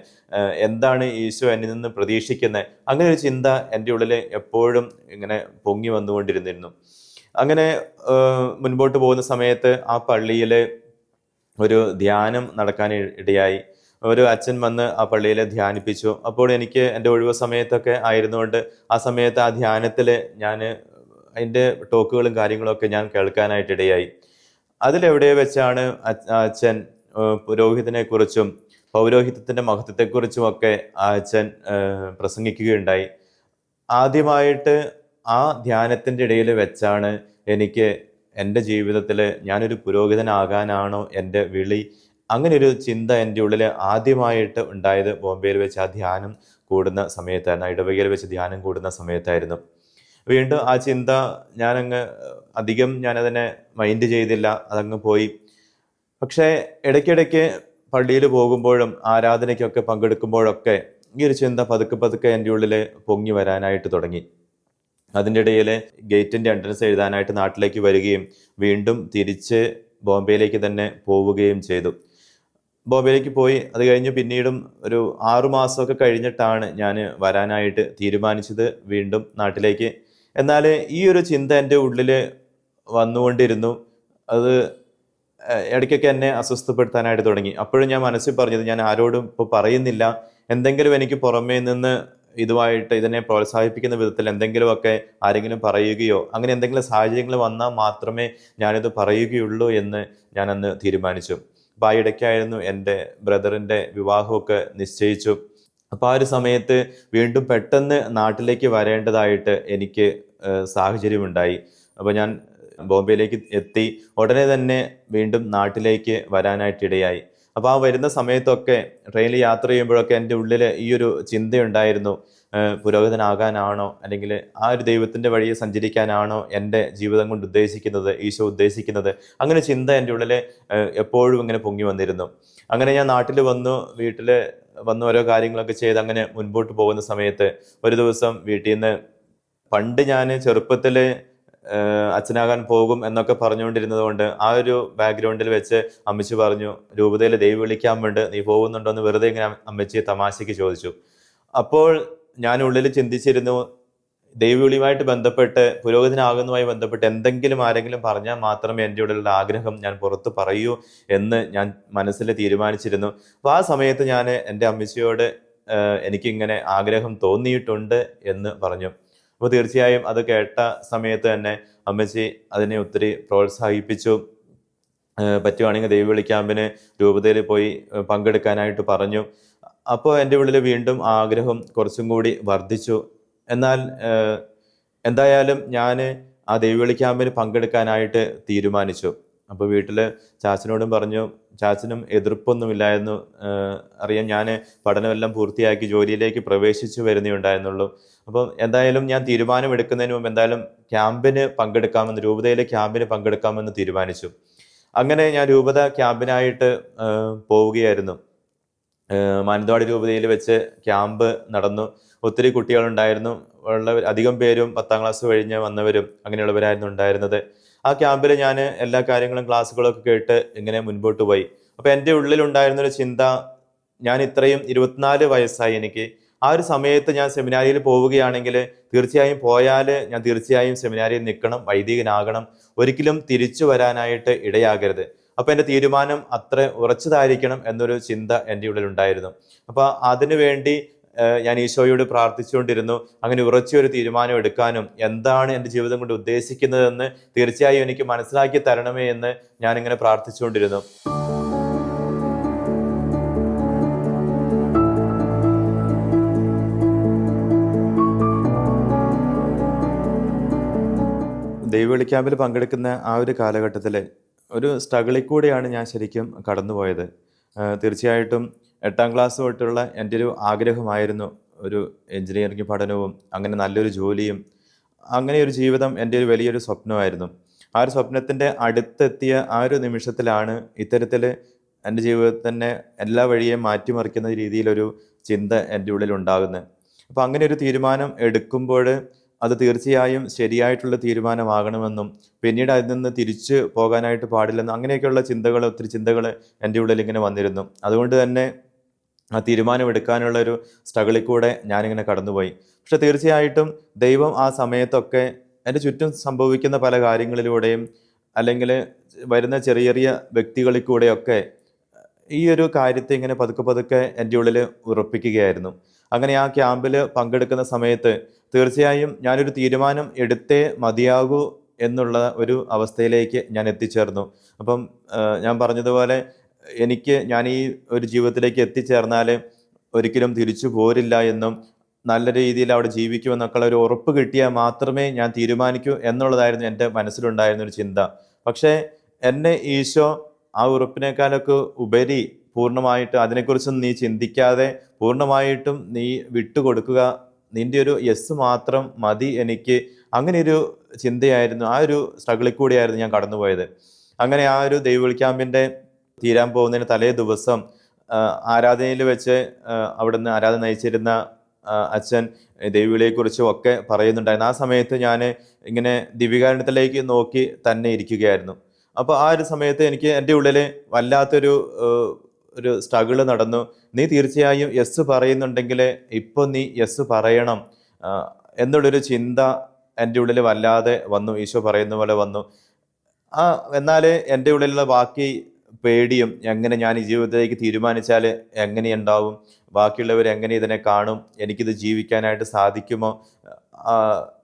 എന്താണ് ഈശോ എന്നിൽ നിന്ന് പ്രതീക്ഷിക്കുന്നത്, അങ്ങനെ ഒരു ചിന്ത എൻ്റെ ഉള്ളിൽ എപ്പോഴും ഇങ്ങനെ പൊങ്ങി വന്നുകൊണ്ടിരുന്നിരുന്നു. അങ്ങനെ മുൻപോട്ട് പോകുന്ന സമയത്ത് ആ പള്ളിയിൽ ഒരു ധ്യാനം നടക്കാൻ ഇടയായി. ഒരു അച്ഛൻ വന്ന് ആ പള്ളിയിൽ ധ്യാനിപ്പിച്ചു. അപ്പോൾ എനിക്ക് എൻ്റെ ഒഴിവ് സമയത്തൊക്കെ ആയിരുന്നുകൊണ്ട് ആ സമയത്ത് ആ ധ്യാനത്തിൽ ഞാൻ അതിൻ്റെ ടോക്കുകളും കാര്യങ്ങളൊക്കെ ഞാൻ കേൾക്കാനായിട്ട് ഇടയായി. അതിലെവിടെ വെച്ചാണ് അച്ഛൻ പുരോഹിതനെക്കുറിച്ചും പൗരോഹിത്യത്തിൻ്റെ മഹത്വത്തെക്കുറിച്ചുമൊക്കെ ആ അച്ഛൻ പ്രസംഗിക്കുകയുണ്ടായി. ആദ്യമായിട്ട് ആ ധ്യാനത്തിൻ്റെ ഇടയിൽ വെച്ചാണ് എനിക്ക് എൻ്റെ ജീവിതത്തിൽ ഞാനൊരു പുരോഹിതനാകാനാണോ എൻ്റെ വിളി, അങ്ങനെ ഒരു ചിന്ത എൻ്റെ ഉള്ളിൽ ആദ്യമായിട്ട് ഉണ്ടായത് ബോംബെയിൽ വെച്ച് ആ ധ്യാനം കൂടുന്ന സമയത്തായിരുന്നു. ഇടവകയിൽ വെച്ച് ധ്യാനം കൂടുന്ന സമയത്തായിരുന്നു. വീണ്ടും ആ ചിന്ത അധികം ഞാനതിനെ മൈൻഡ് ചെയ്തില്ല, അതങ്ങ് പോയി. പക്ഷേ ഇടയ്ക്കിടയ്ക്ക് പള്ളിയിൽ പോകുമ്പോഴും ആരാധനയ്ക്കൊക്കെ പങ്കെടുക്കുമ്പോഴൊക്കെ ഈ ഒരു ചിന്ത പതുക്കെ പതുക്കെ എൻ്റെ ഉള്ളിൽ പൊങ്ങി വരാനായിട്ട് തുടങ്ങി. അതിൻ്റെ ഇടയിൽ ഗേറ്റിൻ്റെ എൻട്രൻസ് എഴുതാനായിട്ട് നാട്ടിലേക്ക് വരികയും വീണ്ടും തിരിച്ച് ബോംബെയിലേക്ക് തന്നെ പോവുകയും ചെയ്തു. ബോംബെയിലേക്ക് പോയി. അത് കഴിഞ്ഞ് പിന്നീടും ഒരു 6 മാസമൊക്കെ കഴിഞ്ഞിട്ടാണ് ഞാൻ വരാനായിട്ട് തീരുമാനിച്ചത് വീണ്ടും നാട്ടിലേക്ക്. എന്നാൽ ഈ ഒരു ചിന്ത എൻ്റെ ഉള്ളിൽ വന്നുകൊണ്ടിരുന്നു. അത് ഇടയ്ക്കൊക്കെ എന്നെ അസ്വസ്ഥപ്പെടുത്താനായിട്ട് തുടങ്ങി. അപ്പോഴും ഞാൻ മനസ്സിൽ പറഞ്ഞത് ഞാൻ ആരോടും ഇപ്പോൾ പറയുന്നില്ല. എന്തെങ്കിലും എനിക്ക് പുറമേ നിന്ന് ഇതിനെ പ്രോത്സാഹിപ്പിക്കുന്ന വിധത്തിൽ എന്തെങ്കിലുമൊക്കെ ആരെങ്കിലും പറയുകയോ അങ്ങനെ എന്തെങ്കിലും സാഹചര്യങ്ങൾ വന്നാൽ മാത്രമേ ഞാനിത് പറയുകയുള്ളൂ എന്ന് ഞാനന്ന് തീരുമാനിച്ചു. അപ്പോൾ ആ ഇടയ്ക്കായിരുന്നു എൻ്റെ ബ്രദറിൻ്റെ വിവാഹമൊക്കെ നിശ്ചയിച്ചു. അപ്പോൾ ആ ഒരു സമയത്ത് വീണ്ടും പെട്ടെന്ന് നാട്ടിലേക്ക് വരേണ്ടതായിട്ട് എനിക്ക് സാഹചര്യമുണ്ടായി. അപ്പോൾ ഞാൻ ബോംബെയിലേക്ക് എത്തി. ഉടനെ തന്നെ വീണ്ടും നാട്ടിലേക്ക് വരാനായിട്ടിടയായി. അപ്പോൾ ആ വരുന്ന സമയത്തൊക്കെ ട്രെയിനിൽ യാത്ര ചെയ്യുമ്പോഴൊക്കെ എൻ്റെ ഉള്ളിൽ ഈ ഒരു ചിന്തയുണ്ടായിരുന്നു, പുരോഹിതനാകാനാണോ അല്ലെങ്കിൽ ആ ഒരു ദൈവത്തിൻ്റെ വഴിയെ സഞ്ചരിക്കാനാണോ എൻ്റെ ജീവിതം കൊണ്ട് ഉദ്ദേശിക്കുന്നത്, ഈശോ ഉദ്ദേശിക്കുന്നത്, അങ്ങനെ ചിന്ത എൻ്റെ ഉള്ളിൽ എപ്പോഴും ഇങ്ങനെ പൊങ്ങി വന്നിരുന്നു. അങ്ങനെ ഞാൻ നാട്ടിൽ വന്നു. വീട്ടിൽ വന്ന് ഓരോ കാര്യങ്ങളൊക്കെ ചെയ്ത് അങ്ങനെ മുൻപോട്ട് പോകുന്ന സമയത്ത് ഒരു ദിവസം വീട്ടിൽ നിന്ന്, പണ്ട് ഞാൻ ചെറുപ്പത്തിൽ അച്ഛനാകാൻ പോകും എന്നൊക്കെ പറഞ്ഞുകൊണ്ടിരുന്നത് കൊണ്ട് ആ ഒരു ബാക്ക്ഗ്രൗണ്ടിൽ വെച്ച് അമ്മച്ചി പറഞ്ഞു, രൂപതയിൽ ദൈവം വിളിക്കാൻ വേണ്ടി നീ പോകുന്നുണ്ടോ എന്ന് വെറുതെ ഇങ്ങനെ അമ്മച്ചി തമാശയ്ക്ക് ചോദിച്ചു. അപ്പോൾ ഞാൻ ഉള്ളിൽ ചിന്തിച്ചിരുന്നു, ദൈവവിളിയുമായിട്ട് ബന്ധപ്പെട്ട് പുരോഗതിനാകുന്നതുമായി ബന്ധപ്പെട്ട് എന്തെങ്കിലും ആരെങ്കിലും പറഞ്ഞാൽ മാത്രമേ എൻ്റെ ഉള്ളിലുള്ള ആഗ്രഹം ഞാൻ പുറത്ത് പറയൂ എന്ന് ഞാൻ മനസ്സിൽ തീരുമാനിച്ചിരുന്നു. അപ്പോൾ ആ സമയത്ത് ഞാൻ എൻ്റെ അമ്മച്ചിയോട് എനിക്കിങ്ങനെ ആഗ്രഹം തോന്നിയിട്ടുണ്ട് എന്ന് പറഞ്ഞു. അപ്പോൾ തീർച്ചയായും അത് കേട്ട സമയത്ത് തന്നെ അമ്മച്ചി അതിനെ ഒത്തിരി പ്രോത്സാഹിപ്പിച്ചു. പറ്റുവാണെങ്കിൽ ദൈവവിളി ക്യാമ്പിന് രൂപതയിൽ പോയി പങ്കെടുക്കാനായിട്ട് പറഞ്ഞു. അപ്പോൾ എൻ്റെ ഉള്ളിൽ വീണ്ടും ആഗ്രഹം കുറച്ചും കൂടി വർദ്ധിച്ചു. എന്നാൽ എന്തായാലും ഞാൻ ആ ദൈവവിളി ക്യാമ്പിന് പങ്കെടുക്കാനായിട്ട് തീരുമാനിച്ചു. അപ്പോൾ വീട്ടിൽ ചാച്ചനോടും പറഞ്ഞു. ചാച്ചനും എതിർപ്പൊന്നുമില്ലായിരുന്നു. അറിയാം, ഞാൻ പഠനമെല്ലാം പൂർത്തിയാക്കി ജോലിയിലേക്ക് പ്രവേശിച്ചു വരുന്നേ ഉണ്ടായിരുന്നുള്ളൂ. അപ്പം എന്തായാലും ഞാൻ തീരുമാനമെടുക്കുന്നതിന് മുമ്പ് എന്തായാലും ക്യാമ്പിന് പങ്കെടുക്കാമെന്ന്, രൂപതയിലെ ക്യാമ്പിന് പങ്കെടുക്കാമെന്ന് തീരുമാനിച്ചു. അങ്ങനെ ഞാൻ രൂപത ക്യാമ്പിനായിട്ട് പോവുകയായിരുന്നു. മാനന്തവാടി രൂപതയിൽ വെച്ച് ക്യാമ്പ് നടന്നു. ഒത്തിരി കുട്ടികളുണ്ടായിരുന്നു. അധികം പേരും 10ാം ക്ലാസ് കഴിഞ്ഞ് വന്നവരും അങ്ങനെയുള്ളവരായിരുന്നു ഉണ്ടായിരുന്നത്. ആ ക്യാമ്പിൽ ഞാൻ എല്ലാ കാര്യങ്ങളും ക്ലാസ്സുകളൊക്കെ കേട്ട് ഇങ്ങനെ മുൻപോട്ട് പോയി. അപ്പോൾ എൻ്റെ ഉള്ളിലുണ്ടായിരുന്നൊരു ചിന്ത, ഞാൻ ഇത്രയും 24 വയസ്സായി എനിക്ക്. ആ ഒരു സമയത്ത് ഞാൻ സെമിനാരിയിൽ പോവുകയാണെങ്കിൽ തീർച്ചയായും ഞാൻ തീർച്ചയായും സെമിനാരിയിൽ നിൽക്കണം, വൈദികനാകണം, ഒരിക്കലും തിരിച്ചു വരാനായിട്ട് ഇടയാകരുത്. അപ്പോൾ എൻ്റെ തീരുമാനം അത്ര ഉറച്ചതായിരിക്കണം എന്നൊരു ചിന്ത എൻ്റെ ഉള്ളിലുണ്ടായിരുന്നു. അപ്പോൾ അതിനു വേണ്ടി ഞാൻ ഈശോയോട് പ്രാർത്ഥിച്ചുകൊണ്ടിരുന്നു. അങ്ങനെ ഉറച്ചൊരു തീരുമാനം എടുക്കാനും എന്താണ് എൻ്റെ ജീവിതം കൊണ്ട് ഉദ്ദേശിക്കുന്നതെന്ന് തീർച്ചയായും എനിക്ക് മനസ്സിലാക്കി തരണമേ എന്ന് ഞാനിങ്ങനെ പ്രാർത്ഥിച്ചുകൊണ്ടിരുന്നു. ദൈവവിളി ക്യാമ്പിൽ പങ്കെടുക്കുന്ന ആ ഒരു കാലഘട്ടത്തിൽ ഒരു സ്ട്രഗിളിൽ കൂടെയാണ് ഞാൻ ശരിക്കും കടന്നുപോയത്. തീർച്ചയായിട്ടും 8ാം ക്ലാസ് തൊട്ടുള്ള എൻ്റെ ഒരു ആഗ്രഹമായിരുന്നു ഒരു എൻജിനീയറിംഗ് പഠനവും അങ്ങനെ നല്ലൊരു ജോലിയും. അങ്ങനെ ഒരു ജീവിതം എൻ്റെ ഒരു വലിയൊരു സ്വപ്നമായിരുന്നു. ആ ഒരു സ്വപ്നത്തിൻ്റെ അടുത്തെത്തിയ ആ ഒരു നിമിഷത്തിലാണ് ഇത്തരത്തിൽ എൻ്റെ ജീവിതത്തിനെ എല്ലാ വഴിയെയും മാറ്റിമറിക്കുന്ന രീതിയിലൊരു ചിന്ത എൻ്റെ ഉള്ളിൽ ഉണ്ടാകുന്നത്. അപ്പോൾ അങ്ങനെ ഒരു തീരുമാനം എടുക്കുമ്പോൾ അത് തീർച്ചയായും ശരിയായിട്ടുള്ള തീരുമാനമാകണമെന്നും പിന്നീട് അതിൽ നിന്ന് തിരിച്ചു പോകാനായിട്ട് പാടില്ലെന്നും അങ്ങനെയൊക്കെയുള്ള ഒത്തിരി ചിന്തകൾ എൻ്റെ ഉള്ളിൽ ഇങ്ങനെ വന്നിരുന്നു. അതുകൊണ്ട് തന്നെ ആ തീരുമാനമെടുക്കാനുള്ള ഒരു സ്ട്രഗിളിൽ കൂടെ ഞാനിങ്ങനെ കടന്നുപോയി. പക്ഷെ തീർച്ചയായിട്ടും ദൈവം ആ സമയത്തൊക്കെ എൻ്റെ ചുറ്റും സംഭവിക്കുന്ന പല കാര്യങ്ങളിലൂടെയും അല്ലെങ്കിൽ വരുന്ന ചെറിയ ചെറിയ വ്യക്തികളിൽ കൂടെയൊക്കെ ഈ ഒരു കാര്യത്തെ ഇങ്ങനെ പതുക്കെ പതുക്കെ എൻ്റെ ഉള്ളിൽ ഉറപ്പിക്കുകയായിരുന്നു. അങ്ങനെ ആ ക്യാമ്പിൽ പങ്കെടുക്കുന്ന സമയത്ത് തീർച്ചയായും ഞാനൊരു തീരുമാനം എടുത്തേ മതിയാകൂ എന്നുള്ള ഒരു അവസ്ഥയിലേക്ക് ഞാൻ എത്തിച്ചേർന്നു. അപ്പം ഞാൻ പറഞ്ഞതുപോലെ ഞാൻ ഈ ഒരു ജീവിതത്തിലേക്ക് എത്തിച്ചേർന്നാൽ ഒരിക്കലും തിരിച്ചു പോരില്ല എന്നും നല്ല രീതിയിൽ അവിടെ ജീവിക്കുമെന്നൊക്കെയുള്ള ഒരു ഉറപ്പ് കിട്ടിയാൽ മാത്രമേ ഞാൻ തീരുമാനിക്കൂ എന്നുള്ളതായിരുന്നു എൻ്റെ മനസ്സിലുണ്ടായിരുന്നൊരു ചിന്ത. പക്ഷേ എന്നെ ഈശോ ആ ഉറപ്പിനേക്കാളൊക്കെ ഉപരി പൂർണ്ണമായിട്ട് അതിനെക്കുറിച്ചൊന്നും നീ ചിന്തിക്കാതെ പൂർണ്ണമായിട്ടും നീ വിട്ടുകൊടുക്കുക, നിൻ്റെ ഒരു യെസ് മാത്രം മതി എനിക്ക്, അങ്ങനെയൊരു ചിന്തയായിരുന്നു. ആ ഒരു സ്ട്രഗിളിൽ കൂടിയായിരുന്നു ഞാൻ കടന്നുപോയത്. അങ്ങനെ ആ ഒരു ദൈവവിളി ക്യാമ്പിൻ്റെ തീരാൻ പോകുന്നതിന് തലേ ദിവസം ആരാധനയിൽ വെച്ച് അവിടുന്ന് ആരാധന നയിച്ചിരുന്ന അച്ഛൻ ദൈവവിളിയെക്കുറിച്ചും ഒക്കെ പറയുന്നുണ്ടായിരുന്നു. ആ സമയത്ത് ഞാൻ ഇങ്ങനെ ദിവ്യകാരുണ്യത്തിലേക്ക് നോക്കി തന്നെ ഇരിക്കുകയായിരുന്നു. അപ്പോൾ ആ ഒരു സമയത്ത് എനിക്ക് എൻ്റെ ഉള്ളിൽ വല്ലാത്തൊരു സ്ട്രഗിള് നടന്നു. നീ തീർച്ചയായും യെസ് പറയുന്നുണ്ടെങ്കിൽ ഇപ്പോൾ നീ യെസ് പറയണം എന്നുള്ളൊരു ചിന്ത എൻ്റെ ഉള്ളിൽ വല്ലാതെ വന്നു. ഈശോ പറയുന്ന പോലെ വന്നു. എന്നാൽ എൻ്റെ ഉള്ളിലുള്ള ബാക്കി പേടിയും, എങ്ങനെ ഞാൻ ഈ ജീവിതത്തിലേക്ക് തീരുമാനിച്ചാൽ എങ്ങനെയുണ്ടാവും, ബാക്കിയുള്ളവർ എങ്ങനെ ഇതിനെ കാണും, എനിക്കിത് ജീവിക്കാനായിട്ട് സാധിക്കുമോ,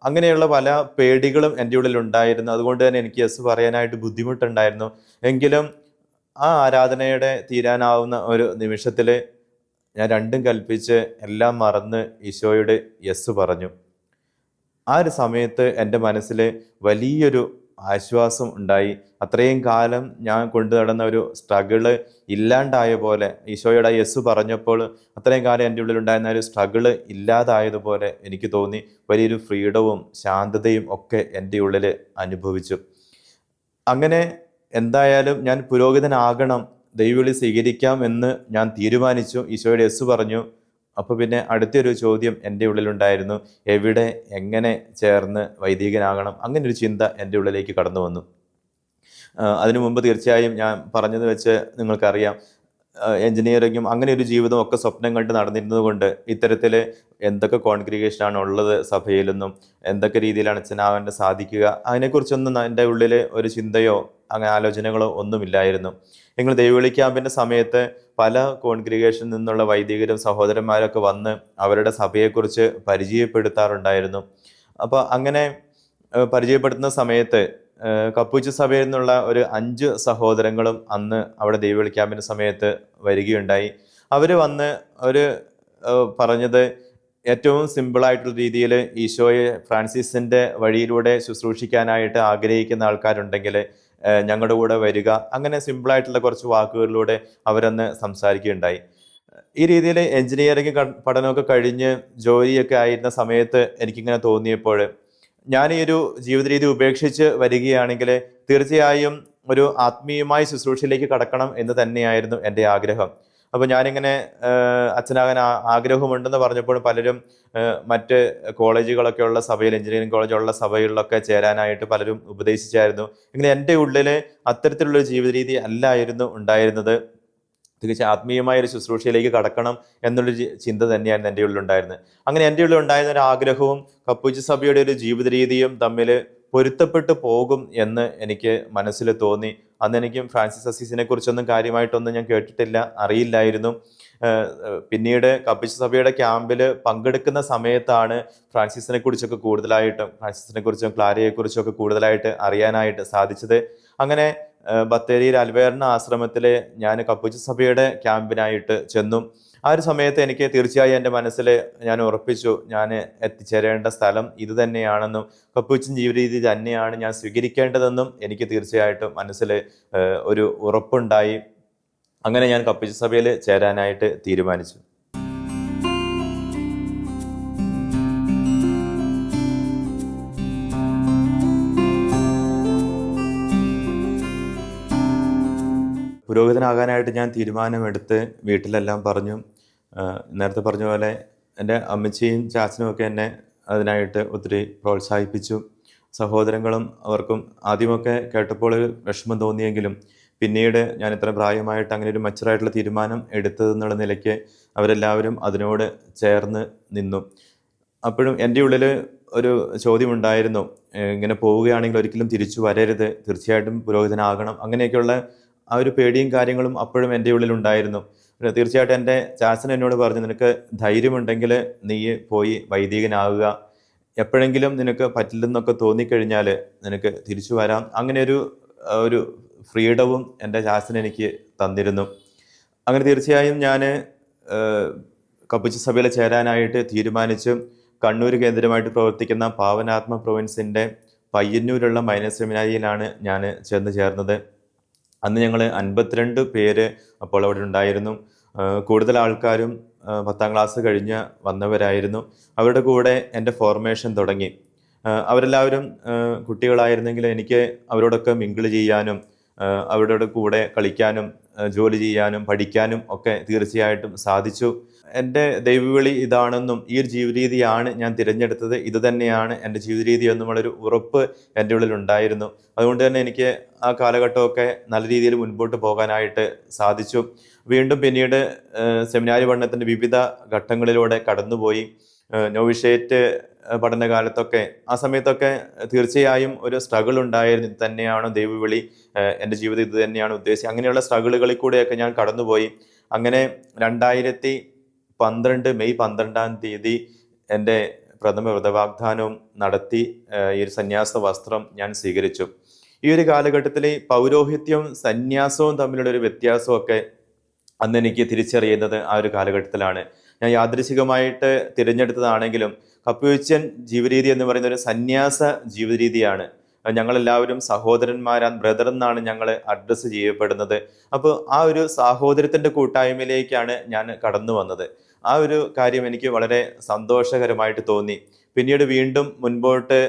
അങ്ങനെയുള്ള പല പേടികളും എൻ്റെ ഉള്ളിൽ ഉണ്ടായിരുന്നു. അതുകൊണ്ട് തന്നെ എനിക്ക് യെസ് പറയാനായിട്ട് ബുദ്ധിമുട്ടുണ്ടായിരുന്നു. എങ്കിലും ആ ആരാധനയുടെ തീരാനാവുന്ന ഒരു നിമിഷത്തിൽ ഞാൻ രണ്ടും കൽപ്പിച്ച് എല്ലാം മറന്ന് ഈശോയുടെ യെസ് പറഞ്ഞു. ആ ഒരു സമയത്ത് എൻ്റെ മനസ്സിൽ വലിയൊരു ആശ്വാസം ഉണ്ടായി. അത്രയും കാലം ഞാൻ കൊണ്ടു നടന്ന ഒരു സ്ട്രഗിള് ഇല്ലാണ്ടായ പോലെ, ഈശോയുടെ യെസ് പറഞ്ഞപ്പോൾ അത്രയും കാലം എൻ്റെ ഉള്ളിലുണ്ടായിരുന്ന ഒരു സ്ട്രഗിള് ഇല്ലാതായതുപോലെ എനിക്ക് തോന്നി. വലിയൊരു ഫ്രീഡവും ശാന്തതയും ഒക്കെ എൻ്റെ ഉള്ളിൽ അനുഭവിച്ചു. അങ്ങനെ എന്തായാലും ഞാൻ പുരോഹിതനാകണം, ദൈവവിളി സ്വീകരിക്കാം എന്ന് ഞാൻ തീരുമാനിച്ചു. ഈശോയുടെ യെസ് പറഞ്ഞു. അപ്പോൾ പിന്നെ അടുത്തൊരു ചോദ്യം എൻ്റെ ഉള്ളിലുണ്ടായിരുന്നു, എവിടെ എങ്ങനെ ചേർന്ന് വൈദികനാകണം, അങ്ങനെ ഒരു ചിന്ത എൻ്റെ ഉള്ളിലേക്ക് കടന്നു വന്നു. അതിനു മുമ്പ് തീർച്ചയായും ഞാൻ പറഞ്ഞത് വെച്ച് നിങ്ങൾക്കറിയാം, എൻജിനീയറിങ്ങും അങ്ങനെ ഒരു ജീവിതം ഒക്കെ സ്വപ്നം കണ്ട് നടന്നിരുന്നത് കൊണ്ട് ഇത്തരത്തിൽ എന്തൊക്കെ കോൺഗ്രിഗേഷനാണ് ഉള്ളത് സഭയിലെന്നും എന്തൊക്കെ രീതിയിലാണ് അച്ഛനാകാൻ സാധിക്കുക അതിനെക്കുറിച്ചൊന്നും എൻ്റെ ഉള്ളിൽ ഒരു ചിന്തയോ അങ്ങനെ ആലോചനകളോ ഒന്നുമില്ലായിരുന്നു. നിങ്ങൾ ദൈവവിളി ക്യാമ്പിൻ്റെ സമയത്ത് പല കോൺഗ്രിഗേഷനിൽ നിന്നുള്ള വൈദികരും സഹോദരന്മാരൊക്കെ വന്ന് അവരുടെ സഭയെക്കുറിച്ച് പരിചയപ്പെടുത്താറുണ്ടായിരുന്നു. അപ്പോൾ അങ്ങനെ പരിചയപ്പെടുത്തുന്ന സമയത്ത് കപ്പൂച്ച സഭയിൽ നിന്നുള്ള ഒരു 5 സഹോദരങ്ങളും അന്ന് അവിടെ ദൈവവിളി ക്യാമ്പിൻ്റെ സമയത്ത് വരികയുണ്ടായി. അവർ വന്ന് അവർ പറഞ്ഞത് ഏറ്റവും സിമ്പിളായിട്ടുള്ള രീതിയിൽ ഈശോയെ ഫ്രാൻസിസിൻ്റെ വഴിയിലൂടെ ശുശ്രൂഷിക്കാനായിട്ട് ആഗ്രഹിക്കുന്ന ആൾക്കാരുണ്ടെങ്കിൽ ഞങ്ങളുടെ കൂടെ വരിക, അങ്ങനെ സിമ്പിളായിട്ടുള്ള കുറച്ച് വാക്കുകളിലൂടെ അവരന്ന് സംസാരിക്കുകയുണ്ടായി. ഈ രീതിയിൽ എൻജിനീയറിംഗ് പഠനമൊക്കെ കഴിഞ്ഞ് ജോലിയൊക്കെ ആയിരുന്ന സമയത്ത് എനിക്കിങ്ങനെ തോന്നിയപ്പോൾ ഞാൻ ഈ ഒരു ജീവിത രീതി ഉപേക്ഷിച്ച് വരികയാണെങ്കിൽ തീർച്ചയായും ഒരു ആത്മീയമായ ശുശ്രൂഷയിലേക്ക് കടക്കണം എന്ന് തന്നെയായിരുന്നു എൻ്റെ ആഗ്രഹം. അപ്പോൾ ഞാനിങ്ങനെ അച്ഛനാകാൻ ആഗ്രഹമുണ്ടെന്ന് പറഞ്ഞപ്പോൾ പലരും മറ്റ് കോളേജുകളൊക്കെ ഉള്ള സഭയിൽ, എഞ്ചിനീയറിംഗ് കോളേജുള്ള സഭകളിലൊക്കെ ചേരാനായിട്ട് പലരും ഉപദേശിച്ചായിരുന്നു. എങ്കിലും എൻ്റെ ഉള്ളിൽ അത്തരത്തിലുള്ളൊരു ജീവിത രീതി അല്ലായിരുന്നു ഉണ്ടായിരുന്നത്. തികച്ചും ആത്മീയമായ ഒരു ശുശ്രൂഷയിലേക്ക് കടക്കണം എന്നുള്ളൊരു ചിന്ത തന്നെയായിരുന്നു എൻ്റെ ഉള്ളിലുണ്ടായിരുന്നത്. അങ്ങനെ എൻ്റെ ഉള്ളിൽ ഉണ്ടായിരുന്ന ഒരു ആഗ്രഹവും കപ്പൂച്ച സഭയുടെ ഒരു ജീവിത രീതിയും തമ്മിൽ പൊരുത്തപ്പെട്ടു പോകും എന്ന് എനിക്ക് മനസ്സിൽ തോന്നി. അന്ന് എനിക്കും ഫ്രാൻസിസ് അസീസിനെ കുറിച്ചൊന്നും കാര്യമായിട്ടൊന്നും ഞാൻ കേട്ടിട്ടില്ല, അറിയില്ലായിരുന്നു. പിന്നീട് കപ്പൂച്ച സഭയുടെ ക്യാമ്പിൽ പങ്കെടുക്കുന്ന സമയത്താണ് ഫ്രാൻസിസിനെ കുറിച്ചൊക്കെ കുറിച്ചും ക്ലാരയെക്കുറിച്ചും ഒക്കെ കൂടുതലായിട്ട് അറിയാനായിട്ട് സാധിച്ചത്. അങ്ങനെ ബത്തേരിയിൽ അൽവേർണ ആശ്രമത്തിൽ ഞാൻ കപ്പൂച്ച സഭയുടെ ക്യാമ്പിനായിട്ട് ചെന്നു. ആ ഒരു സമയത്ത് എനിക്ക് തീർച്ചയായും എൻ്റെ മനസ്സിൽ ഞാൻ ഉറപ്പിച്ചു, ഞാൻ എത്തിച്ചേരേണ്ട സ്ഥലം ഇത് തന്നെയാണെന്നും കപ്പൂച്ചൻ ജീവിത രീതി തന്നെയാണ് ഞാൻ സ്വീകരിക്കേണ്ടതെന്നും എനിക്ക് തീർച്ചയായിട്ടും മനസ്സിൽ ഒരു ഉറപ്പുണ്ടായി. അങ്ങനെ ഞാൻ കപ്പൂച്ച സഭയിൽ ചേരാനായിട്ട് തീരുമാനിച്ചു. പുരോഹിതനാകാനായിട്ട് ഞാൻ തീരുമാനമെടുത്ത് വീട്ടിലെല്ലാം പറഞ്ഞു. നേരത്തെ പറഞ്ഞ പോലെ എൻ്റെ അമ്മച്ചിയും ചാച്ചനും ഒക്കെ എന്നെ അതിനായിട്ട് ഒത്തിരി പ്രോത്സാഹിപ്പിച്ചു. സഹോദരങ്ങളും അവർക്കും ആദ്യമൊക്കെ കേട്ടപ്പോൾ ഒരു വിഷമം തോന്നിയെങ്കിലും പിന്നീട് ഞാൻ ഇത്ര പ്രായമായിട്ട് അങ്ങനെ ഒരു മച്ചുറായിട്ടുള്ള തീരുമാനം എടുത്തതെന്നുള്ള നിലയ്ക്ക് അവരെല്ലാവരും അതിനോട് ചേർന്ന് നിന്നു. അപ്പോഴും എൻ്റെ ഉള്ളിൽ ഒരു ചോദ്യമുണ്ടായിരുന്നു, ഇങ്ങനെ പോവുകയാണെങ്കിൽ ഒരിക്കലും തിരിച്ചു വരരുത്, തീർച്ചയായിട്ടും പുരോഹിതനാകണം, അങ്ങനെയൊക്കെയുള്ള ആ ഒരു പേടിയും കാര്യങ്ങളും അപ്പോഴും എൻ്റെ ഉള്ളിലുണ്ടായിരുന്നു. തീർച്ചയായിട്ടും എൻ്റെ ചാച്ചൻ എന്നോട് പറഞ്ഞു, നിനക്ക് ധൈര്യമുണ്ടെങ്കിൽ നീ പോയി വൈദികനാവുക, എപ്പോഴെങ്കിലും നിനക്ക് പറ്റില്ലെന്നൊക്കെ തോന്നിക്കഴിഞ്ഞാൽ നിനക്ക് തിരിച്ചു വരാം. അങ്ങനെ ഒരു ഫ്രീഡവും എൻ്റെ ചാച്ചൻ എനിക്ക് തന്നിരുന്നു. അങ്ങനെ തീർച്ചയായും ഞാൻ കപ്പൂച്ച സഭയിൽ ചേരാനായിട്ട് തീരുമാനിച്ചു. കണ്ണൂർ കേന്ദ്രമായിട്ട് പ്രവർത്തിക്കുന്ന പാവനാത്മ പ്രൊവിൻസിൻ്റെ പയ്യന്നൂരുള്ള മൈനർ സെമിനാരിയിലാണ് ഞാൻ ചെന്ന് ചേർന്നത്. അന്ന് ഞങ്ങൾ 52 പേര് അപ്പോൾ അവിടെ ഉണ്ടായിരുന്നു. കൂടുതൽ ആൾക്കാരും 10ാം ക്ലാസ് കഴിഞ്ഞ് വന്നവരായിരുന്നു. അവരുടെ കൂടെ എൻ്റെ ഫോർമേഷൻ തുടങ്ങി. അവരെല്ലാവരും കുട്ടികളായിരുന്നെങ്കിൽ എനിക്ക് അവരോടൊക്കെ മിങ്കിൾ ചെയ്യാനും അവരുടെ കൂടെ കളിക്കാനും ജോലി ചെയ്യാനും പഠിക്കാനും ഒക്കെ തീർച്ചയായിട്ടും സാധിച്ചു. എൻ്റെ ദൈവവിളി ഇതാണെന്നും ഈ ഒരു ജീവിത രീതിയാണ് ഞാൻ തിരഞ്ഞെടുത്തത്, ഇത് തന്നെയാണ് എൻ്റെ ജീവിത രീതി എന്നുമുള്ളൊരു ഉറപ്പ് എൻ്റെ ഉള്ളിൽ ഉണ്ടായിരുന്നു. അതുകൊണ്ട് തന്നെ എനിക്ക് ആ കാലഘട്ടമൊക്കെ നല്ല രീതിയിൽ മുൻപോട്ട് പോകാനായിട്ട് സാധിച്ചു. വീണ്ടും പിന്നീട് സെമിനാരി പഠനത്തിൻ്റെ വിവിധ ഘട്ടങ്ങളിലൂടെ കടന്നുപോയി. നോവിഷേറ്റ് പഠനകാലത്തൊക്കെ ആ സമയത്തൊക്കെ തീർച്ചയായും ഒരു സ്ട്രഗിൾ ഉണ്ടായിരുന്നു. ഇത് തന്നെയാണോ ദൈവവിളി, എൻ്റെ ജീവിതം ഇത് തന്നെയാണ് ഉദ്ദേശിച്ചത്, അങ്ങനെയുള്ള സ്ട്രഗിളുകളിൽ കൂടെയൊക്കെ ഞാൻ കടന്നുപോയി. അങ്ങനെ 2012 മെയ് 12 എൻ്റെ പ്രഥമ വ്രതവാഗ്ദാനവും നടത്തി ഈ ഒരു സന്യാസ വസ്ത്രം ഞാൻ സ്വീകരിച്ചു. ഈ ഒരു കാലഘട്ടത്തിൽ പൗരോഹിത്യവും സന്യാസവും തമ്മിലുള്ള ഒരു വ്യത്യാസമൊക്കെ അന്ന് എനിക്ക് തിരിച്ചറിയുന്നത് ആ ഒരു കാലഘട്ടത്തിലാണ്. ഞാൻ യാദൃശികമായിട്ട് തിരഞ്ഞെടുത്തതാണെങ്കിലും കപ്പൂച്ചൻ ജീവിതരീതി എന്ന് പറയുന്ന ഒരു സന്യാസ ജീവിത രീതിയാണ്. ഞങ്ങളെല്ലാവരും സഹോദരന്മാരാണ്, ബ്രദർ എന്നാണ് ഞങ്ങൾ അഡ്രസ്സ് ചെയ്യപ്പെടുന്നത്. അപ്പോൾ ആ ഒരു സഹോദരത്തിൻ്റെ കൂട്ടായ്മയിലേക്കാണ് ഞാൻ കടന്നു വന്നത്. ആ ഒരു കാര്യം എനിക്ക് വളരെ സന്തോഷകരമായിട്ട് തോന്നി. പിന്നീട് വീണ്ടും മുൻപോട്ട്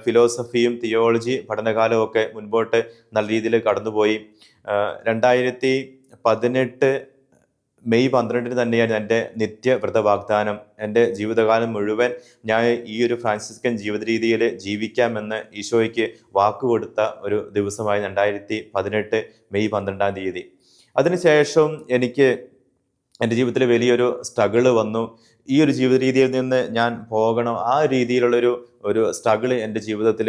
ഫിലോസഫിയും തിയോളജി പഠനകാലവും ഒക്കെ മുൻപോട്ട് നല്ല രീതിയിൽ കടന്നുപോയി. 2018 മെയ് 12 തന്നെയാണ് എൻ്റെ നിത്യവ്രത വാഗ്ദാനം. എൻ്റെ ജീവിതകാലം മുഴുവൻ ഞാൻ ഈ ഒരു ഫ്രാൻസിസ്കൻ ജീവിത രീതിയിൽ ജീവിക്കാമെന്ന് ഈശോയ്ക്ക് വാക്കുകൊടുത്ത ഒരു ദിവസമായി 2018 മെയ് 12. അതിനുശേഷം എനിക്ക് എൻ്റെ ജീവിതത്തിൽ വലിയൊരു സ്ട്രഗിള് വന്നു. ഈ ഒരു ജീവിത രീതിയിൽ നിന്ന് ഞാൻ പോകണം, ആ രീതിയിലുള്ളൊരു സ്ട്രഗിള് എൻ്റെ ജീവിതത്തിൽ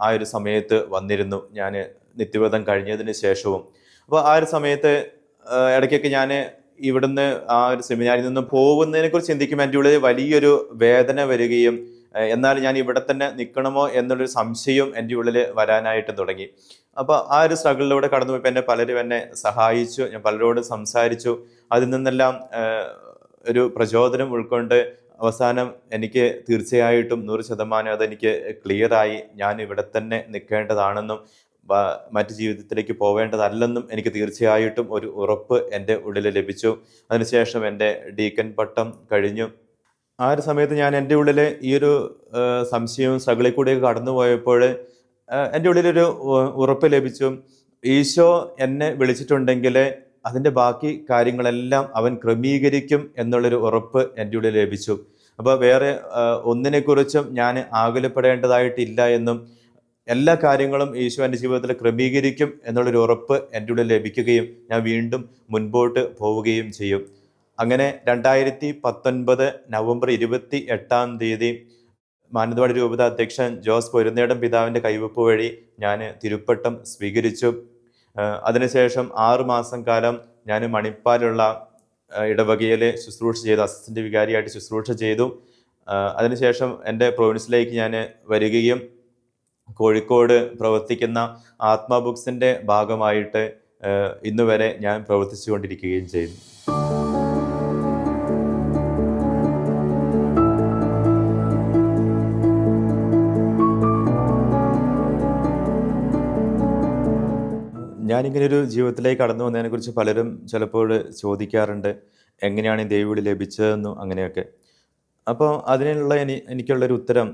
ആ ഒരു സമയത്ത് വന്നിരുന്നു, ഞാൻ നിത്യവ്രതം കഴിഞ്ഞതിന് ശേഷവും. അപ്പോൾ ആ ഒരു സമയത്ത് ഇടയ്ക്കൊക്കെ ഞാൻ ഇവിടുന്ന് ആ ഒരു സെമിനാരിൽ നിന്ന് പോകുന്നതിനെ കുറിച്ച് ചിന്തിക്കുമ്പോൾ എൻ്റെ ഉള്ളിൽ വലിയൊരു വേദന വരികയും എന്നാൽ ഞാൻ ഇവിടെ തന്നെ നിൽക്കണമോ എന്നുള്ളൊരു സംശയം എൻ്റെ ഉള്ളിൽ വരാനായിട്ട് തുടങ്ങി. അപ്പോൾ ആ ഒരു സ്ട്രഗിളിലൂടെ കടന്നു പോയപ്പോൾ പലരും എന്നെ സഹായിച്ചു, ഞാൻ പലരോടും സംസാരിച്ചു. അതിൽ നിന്നെല്ലാം ഒരു പ്രചോദനം ഉൾക്കൊണ്ട് അവസാനം എനിക്ക് തീർച്ചയായിട്ടും 100% അതെനിക്ക് ക്ലിയറായി. ഞാൻ ഇവിടെ തന്നെ നിൽക്കേണ്ടതാണെന്നും മറ്റു ജീവിതത്തിലേക്ക് പോവേണ്ടതല്ലെന്നും എനിക്ക് തീർച്ചയായിട്ടും ഒരു ഉറപ്പ് എൻ്റെ ഉള്ളിൽ ലഭിച്ചു. അതിനുശേഷം എൻ്റെ ഡീക്കൻ പട്ടം കഴിഞ്ഞു. ആ ഒരു സമയത്ത് ഞാൻ എൻ്റെ ഉള്ളിൽ ഈ ഒരു സംശയവും സ്ട്രഗിളിൽ കൂടെയൊക്കെ കടന്നു പോയപ്പോൾ എൻ്റെ ഉള്ളിലൊരു ഉറപ്പ് ലഭിച്ചു. ഈശോ എന്നെ വിളിച്ചിട്ടുണ്ടെങ്കിൽ അതിൻ്റെ ബാക്കി കാര്യങ്ങളെല്ലാം അവൻ ക്രമീകരിക്കും എന്നുള്ളൊരു ഉറപ്പ് എൻ്റെ ഉള്ളിൽ ലഭിച്ചു. അപ്പോൾ വേറെ ഒന്നിനെക്കുറിച്ചും ഞാൻ ആകുലപ്പെടേണ്ടതായിട്ടില്ല എന്നും എല്ലാ കാര്യങ്ങളും ഈശോ എൻ്റെ ജീവിതത്തിൽ ക്രമീകരിക്കും എന്നുള്ളൊരു ഉറപ്പ് എൻ്റെ ഉള്ളിൽ ലഭിക്കുകയും ഞാൻ വീണ്ടും മുൻപോട്ട് പോവുകയും ചെയ്യും. അങ്ങനെ 2019 നവംബർ 28 മാനന്തവാടി രൂപത അധ്യക്ഷൻ ജോസ് പൊരുന്നേടം പിതാവിൻ്റെ കൈവപ്പ് വഴി ഞാൻ തിരുപ്പട്ടം സ്വീകരിച്ചു. അതിനുശേഷം 6 മാസം കാലം ഞാൻ മണിപ്പാലുള്ള ഇടവകയിൽ ശുശ്രൂഷ ചെയ്തു, അസിസ്റ്റന്റ് വികാരിയായിട്ട് ശുശ്രൂഷ ചെയ്തു. അതിനുശേഷം എൻ്റെ പ്രൊവിൻസിലേക്ക് ഞാൻ വരികയും കോഴിക്കോട് പ്രവർത്തിക്കുന്ന ആത്മാ ബുക്സിൻ്റെ ഭാഗമായിട്ട് ഇന്നുവരെ ഞാൻ പ്രവർത്തിച്ചുകൊണ്ടിരിക്കുകയും ചെയ്യുന്നു. ഞാനിങ്ങനെ ഒരു ജീവിതത്തിലേക്ക് കടന്നു വന്നതിനെക്കുറിച്ച് പലരും ചിലപ്പോൾ ചോദിക്കാറുണ്ട്, എങ്ങനെയാണ് ഈ ദൈവവിളി ലഭിച്ചതെന്നും അങ്ങനെയൊക്കെ. അപ്പോൾ അതിനുള്ള എനിക്കുള്ളൊരു ഉത്തരം,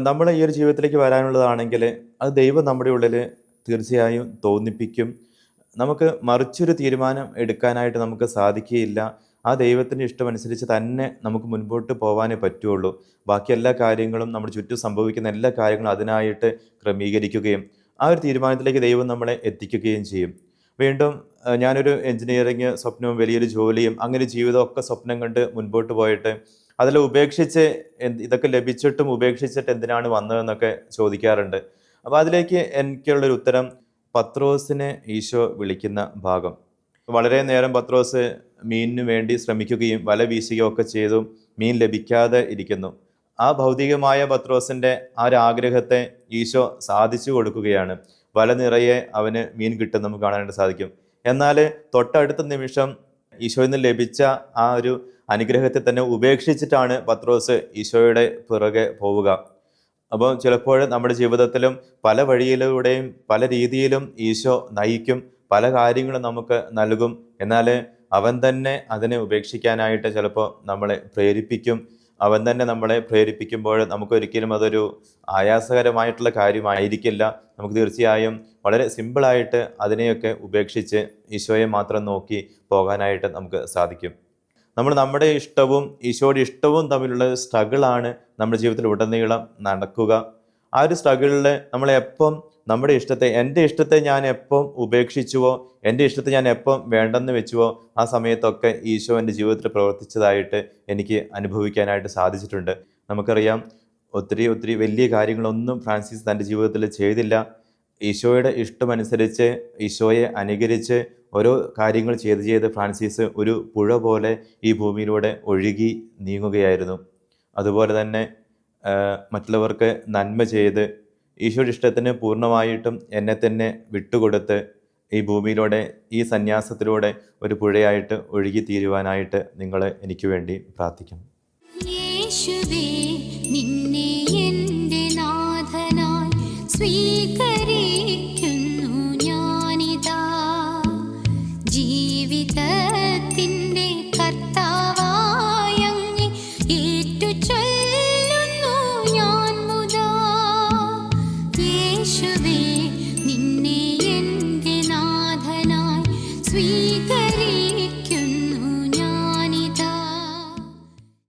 നമ്മൾ ഈ ഒരു ജീവിതത്തിലേക്ക് വരാനുള്ളതാണെങ്കിൽ അത് ദൈവം നമ്മുടെ ഉള്ളിൽ തീർച്ചയായും തോന്നിപ്പിക്കും. നമുക്ക് മറിച്ചൊരു തീരുമാനം എടുക്കാനായിട്ട് നമുക്ക് സാധിക്കുകയില്ല. ആ ദൈവത്തിൻ്റെ ഇഷ്ടമനുസരിച്ച് തന്നെ നമുക്ക് മുൻപോട്ട് പോകാനേ പറ്റുള്ളൂ. ബാക്കി എല്ലാ കാര്യങ്ങളും നമ്മുടെ ചുറ്റും സംഭവിക്കുന്ന എല്ലാ കാര്യങ്ങളും അതിനായിട്ട് ക്രമീകരിക്കുകയും ആ ഒരു തീരുമാനത്തിലേക്ക് ദൈവം നമ്മളെ എത്തിക്കുകയും ചെയ്യും. വീണ്ടും ഞാനൊരു എൻജിനീയറിങ് സ്വപ്നവും വലിയൊരു ജോലിയും അങ്ങനെ ജീവിതമൊക്കെ സ്വപ്നം കണ്ട് മുൻപോട്ട് പോയിട്ട് അതിൽ ഉപേക്ഷിച്ച് ഇതൊക്കെ ലഭിച്ചിട്ടും ഉപേക്ഷിച്ചിട്ട് എന്തിനാണ് വന്നതെന്നൊക്കെ ചോദിക്കാറുണ്ട്. അപ്പോൾ അതിലേക്ക് എനിക്കുള്ളൊരു ഉത്തരം, പത്രോസിനെ ഈശോ വിളിക്കുന്ന ഭാഗം. വളരെ നേരം പത്രോസ് മീനിന് വേണ്ടി ശ്രമിക്കുകയും വല വീശുകയും ഒക്കെ ചെയ്തു, മീൻ ലഭിക്കാതെ ഇരിക്കുന്നു. ആ ഭൗതികമായ പത്രോസിൻ്റെ ആ ഒരു ആഗ്രഹത്തെ ഈശോ സാധിച്ചു കൊടുക്കുകയാണ്. വല നിറയെ അവന് മീൻ കിട്ടും നമുക്ക് കാണാനായിട്ട് സാധിക്കും. എന്നാൽ തൊട്ടടുത്ത നിമിഷം ഈശോയിൽ നിന്ന് ലഭിച്ച ആ ഒരു അനുഗ്രഹത്തെ തന്നെ ഉപേക്ഷിച്ചിട്ടാണ് പത്രോസ് ഈശോയുടെ പിറകെ പോവുക. അപ്പോൾ ചിലപ്പോൾ നമ്മുടെ ജീവിതത്തിലും പല വഴിയിലൂടെയും പല രീതിയിലും ഈശോ നയിക്കും, പല കാര്യങ്ങളും നമുക്ക് നൽകും. എന്നാൽ അവൻ തന്നെ അതിനെ ഉപേക്ഷിക്കാനായിട്ട് ചിലപ്പോൾ നമ്മളെ പ്രേരിപ്പിക്കും. അവൻ തന്നെ നമ്മളെ പ്രേരിപ്പിക്കുമ്പോൾ നമുക്കൊരിക്കലും അതൊരു ആയാസകരമായിട്ടുള്ള കാര്യമായിരിക്കില്ല. നമുക്ക് തീർച്ചയായും വളരെ സിമ്പിളായിട്ട് അതിനെയൊക്കെ ഉപേക്ഷിച്ച് ഈശോയെ മാത്രം നോക്കി പോകാനായിട്ട് നമുക്ക് സാധിക്കും. നമ്മുടെ ഇഷ്ടവും ഈശോയുടെ ഇഷ്ടവും തമ്മിലുള്ള സ്ട്രഗിളാണ് നമ്മുടെ ജീവിതത്തിൽ ഉടനീളം നടക്കുക. ആ ഒരു സ്ട്രഗിളിൽ നമ്മളെപ്പം നമ്മുടെ ഇഷ്ടത്തെ, എൻ്റെ ഇഷ്ടത്തെ ഞാൻ എപ്പം ഉപേക്ഷിച്ചുവോ, എൻ്റെ ഇഷ്ടത്തെ ഞാൻ എപ്പം വേണ്ടെന്ന് വെച്ചുവോ, ആ സമയത്തൊക്കെ ഈശോ എൻ്റെ ജീവിതത്തിൽ പ്രവർത്തിച്ചതായിട്ട് എനിക്ക് അനുഭവിക്കാനായിട്ട് സാധിച്ചിട്ടുണ്ട്. നമുക്കറിയാം, ഒത്തിരി വലിയ കാര്യങ്ങളൊന്നും ഫ്രാൻസിസ് തൻ്റെ ജീവിതത്തിൽ ചെയ്തില്ല. ഈശോയുടെ ഇഷ്ടമനുസരിച്ച് ഈശോയെ അനുകരിച്ച് ഓരോ കാര്യങ്ങൾ ചെയ്ത് ഫ്രാൻസിസ് ഒരു പുഴ പോലെ ഈ ഭൂമിയിലൂടെ ഒഴുകി നീങ്ങുകയായിരുന്നു. അതുപോലെ തന്നെ മറ്റുള്ളവർക്ക് നന്മ ചെയ്ത് ഈശോയുടെ ഇഷ്ടത്തിന് പൂർണ്ണമായിട്ടും എന്നെ തന്നെ വിട്ടുകൊടുത്ത് ഈ ഭൂമിയിലൂടെ ഈ സന്യാസത്തിലൂടെ ഒരു പുഴയായിട്ട് ഒഴുകി തീരുവാനായിട്ട് നിങ്ങൾ എനിക്ക് വേണ്ടി പ്രാർത്ഥിക്കണം.